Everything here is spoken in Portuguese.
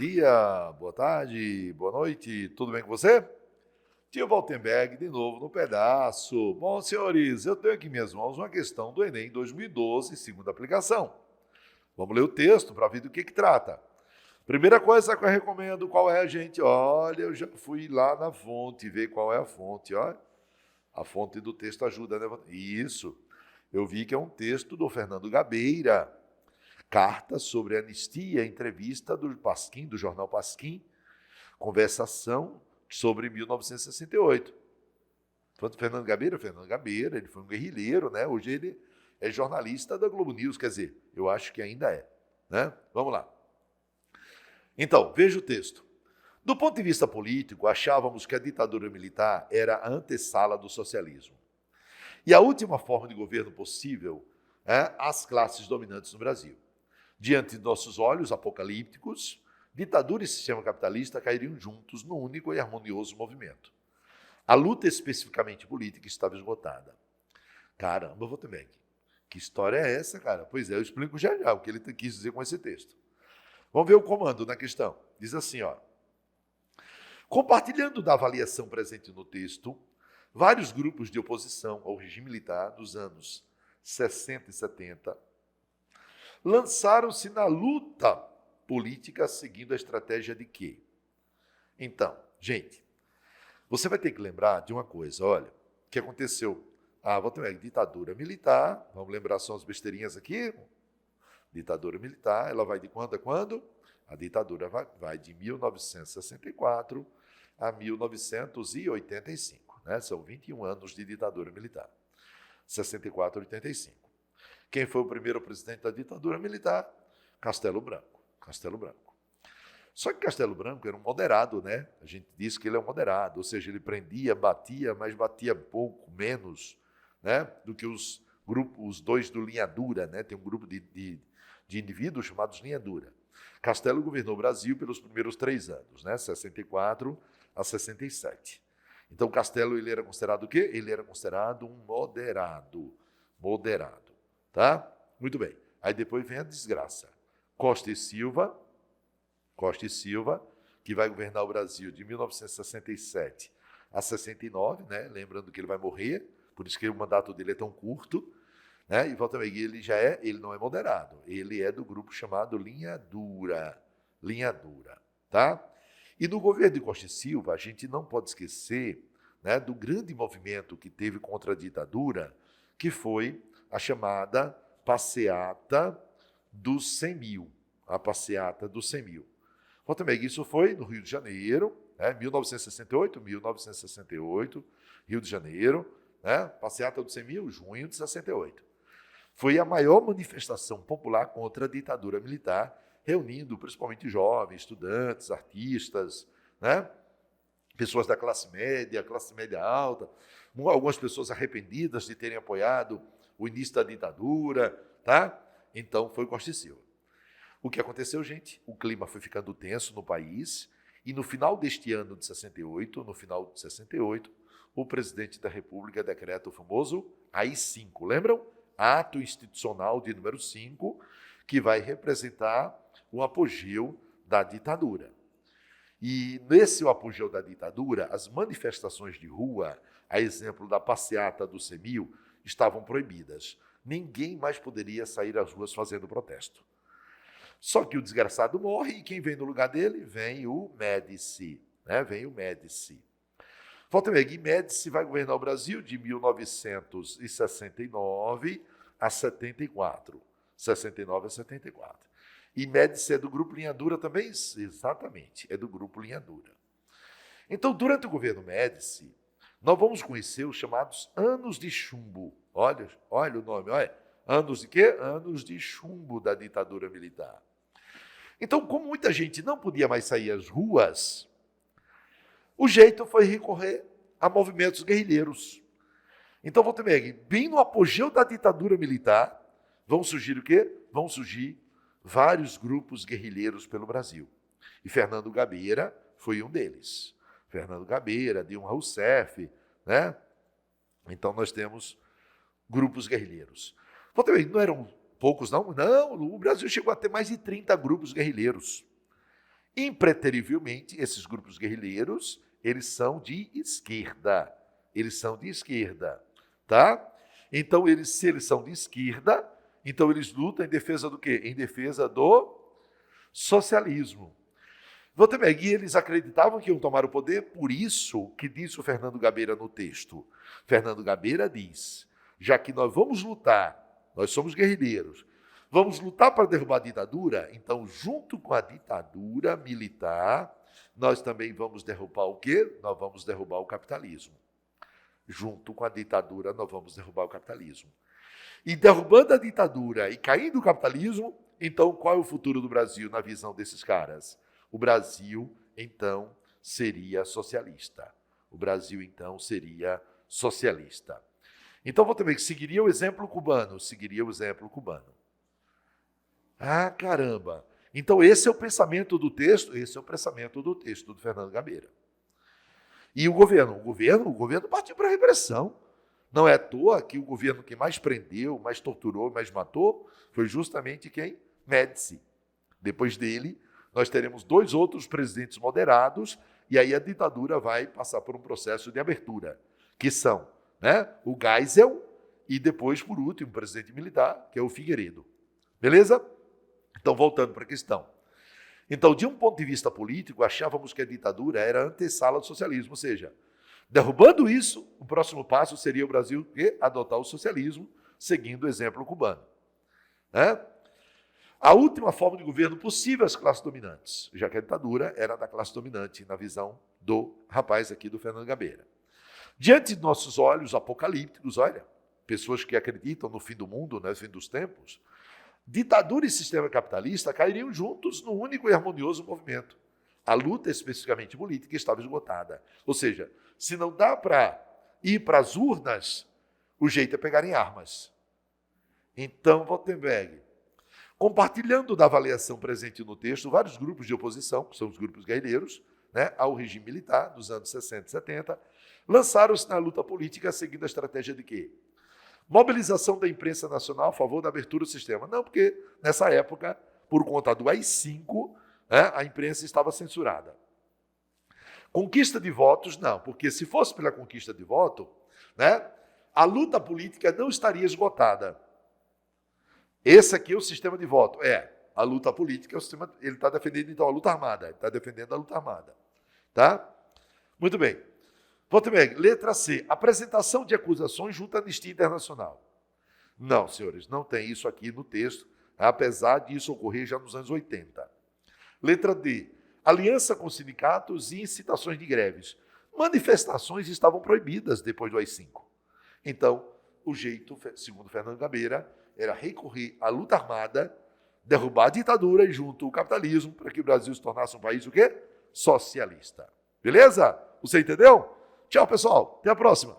dia, boa tarde, boa noite, tudo bem com você? Tio Valtenberg, de novo no pedaço. Bom, senhores, eu tenho aqui em minhas mãos uma questão do Enem 2012, segunda aplicação. Vamos ler o texto para ver do que trata. Primeira coisa que eu recomendo, qual é, gente? Olha, eu já fui lá na fonte, ver qual é a fonte, olha. A fonte do texto ajuda, né? Isso, eu vi que é um texto do Fernando Gabeira, Carta sobre anistia, entrevista do Pasquim, do jornal Pasquim, conversação sobre 1968. Fernando Gabeira, ele foi um guerrilheiro, né? Hoje ele é jornalista da Globo News, quer dizer, eu acho que ainda é, né? Vamos lá. Então, veja o texto. Do ponto de vista político, achávamos que a ditadura militar era a antessala do socialismo. E a última forma de governo possível às classes dominantes no Brasil. Diante de nossos olhos apocalípticos, ditadura e sistema capitalista cairiam juntos num único e harmonioso movimento. A luta especificamente política estava esgotada. Caramba, vou também. Que história é essa, cara? Pois é, eu explico já o que ele quis dizer com esse texto. Vamos ver o comando na questão. Diz assim, ó. Compartilhando da avaliação presente no texto, vários grupos de oposição ao regime militar dos anos 60 e 70 lançaram-se na luta política seguindo a estratégia de quê? Então, gente, você vai ter que lembrar de uma coisa, olha, o que aconteceu? Vou ter ditadura militar, vamos lembrar só as besteirinhas aqui? Ditadura militar, ela vai de quando a quando? A ditadura vai de 1964 a 1985, né? São 21 anos de ditadura militar, 64 a 85. Quem foi o primeiro presidente da ditadura militar? Castelo Branco. Castelo Branco. Só que Castelo Branco era um moderado, né? A gente diz que ele é um moderado, ou seja, ele prendia, batia, mas batia pouco, menos, né? Do que os dois do Linha Dura, né? Tem um grupo de indivíduos chamados Linha Dura. Castelo governou o Brasil pelos primeiros 3 anos, né? 64 a 67. Então, Castelo, ele era considerado o quê? Ele era considerado um moderado. Moderado. Tá? Muito bem. Aí depois vem a desgraça. Costa e Silva, que vai governar o Brasil de 1967 a 69, né? Lembrando que ele vai morrer, por isso que o mandato dele é tão curto, né? E Walter Megui, ele não é moderado, ele é do grupo chamado Linha Dura, tá? E no governo de Costa e Silva, a gente não pode esquecer, né, do grande movimento que teve contra a ditadura, que foi a chamada passeata dos 100 mil. A passeata dos 100 mil. Também isso foi no Rio de Janeiro, 1968, Rio de Janeiro, passeata dos 100 mil, junho de 68. Foi a maior manifestação popular contra a ditadura militar, reunindo principalmente jovens, estudantes, artistas, pessoas da classe média alta, algumas pessoas arrependidas de terem apoiado o início da ditadura, tá? Então, foi Costa e Silva. O que aconteceu, gente? O clima foi ficando tenso no país e no final deste ano de 68, o presidente da República decreta o famoso AI-5, lembram? Ato Institucional de número 5, que vai representar o apogeu da ditadura. E nesse apogeu da ditadura, as manifestações de rua, a exemplo da passeata do 100 mil, estavam proibidas. Ninguém mais poderia sair às ruas fazendo protesto. Só que o desgraçado morre e quem vem no lugar dele? Vem o Médici. Vem o Médici. Walter Médici vai governar o Brasil de 1969 a 74. 69 a 74. E Médici é do Grupo Linha Dura também? Exatamente, é do Grupo Linha Dura. Então, durante o governo Médici, nós vamos conhecer os chamados anos de chumbo. Olha o nome, olha. Anos de quê? Anos de chumbo da ditadura militar. Então, como muita gente não podia mais sair às ruas, o jeito foi recorrer a movimentos guerrilheiros. Então, Walter, bem no apogeu da ditadura militar, vão surgir o quê? Vão surgir vários grupos guerrilheiros pelo Brasil. E Fernando Gabeira foi um deles. Fernando Gabeira, Dilma Rousseff, né? Então, nós temos grupos guerrilheiros. Não eram poucos, não? Não, o Brasil chegou a ter mais de 30 grupos guerrilheiros. Impreterivelmente, esses grupos guerrilheiros, eles são de esquerda. Eles são de esquerda, tá? Então, se eles são de esquerda, então eles lutam em defesa do quê? Em defesa do socialismo. E eles acreditavam que iam tomar o poder, por isso que diz o Fernando Gabeira no texto. Fernando Gabeira diz, já que nós vamos lutar, nós somos guerrilheiros, vamos lutar para derrubar a ditadura, então junto com a ditadura militar, nós também vamos derrubar o quê? Nós vamos derrubar o capitalismo. Junto com a ditadura, nós vamos derrubar o capitalismo. E derrubando a ditadura e caindo o capitalismo, então qual é o futuro do Brasil na visão desses caras? O Brasil, então, seria socialista. O Brasil, então, seria socialista. Então, vou também que seguiria o exemplo cubano. Seguiria o exemplo cubano. Ah, caramba! Então, esse é o pensamento do texto, esse é o pensamento do texto do Fernando Gabeira. E o governo partiu para a repressão. Não é à toa que o governo que mais prendeu, mais torturou, mais matou, foi justamente quem? Médici. Depois dele, nós teremos 2 outros presidentes moderados, e aí a ditadura vai passar por um processo de abertura, que são, o Geisel e depois, por último, o presidente militar, que é o Figueiredo. Beleza? Então, voltando para a questão. Então, de um ponto de vista político, achávamos que a ditadura era a antessala do socialismo, ou seja, derrubando isso, o próximo passo seria o Brasil adotar o socialismo, seguindo o exemplo cubano. A última forma de governo possível às classes dominantes, já que a ditadura era da classe dominante, na visão do rapaz aqui do Fernando Gabeira. Diante de nossos olhos apocalípticos, olha, pessoas que acreditam no fim do mundo, no fim dos tempos, ditadura e sistema capitalista cairiam juntos num único e harmonioso movimento. A luta, especificamente política, estava esgotada. Ou seja, se não dá para ir para as urnas, o jeito é pegar em armas. Então, Waltenberg, compartilhando da avaliação presente no texto, vários grupos de oposição, que são os grupos guerrilheiros, ao regime militar dos anos 60 e 70, lançaram-se na luta política seguindo a estratégia de quê? Mobilização da imprensa nacional a favor da abertura do sistema. Não, porque nessa época, por conta do AI-5, a imprensa estava censurada. Conquista de votos, não, porque se fosse pela conquista de voto, a luta política não estaria esgotada. Esse aqui é o sistema de voto. A luta política, ele está defendendo, então, a luta armada. Ele está defendendo a luta armada. Tá? Muito bem. Waltenberg, letra C. Apresentação de acusações junto à Anistia Internacional. Não, senhores, não tem isso aqui no texto, apesar disso ocorrer já nos anos 80. Letra D. Aliança com sindicatos e incitações de greves. Manifestações estavam proibidas depois do AI-5. Então, o jeito, segundo Fernando Gabeira, era recorrer à luta armada, derrubar a ditadura e junto o capitalismo para que o Brasil se tornasse um país o quê? Socialista. Beleza? Você entendeu? Tchau, pessoal. Até a próxima.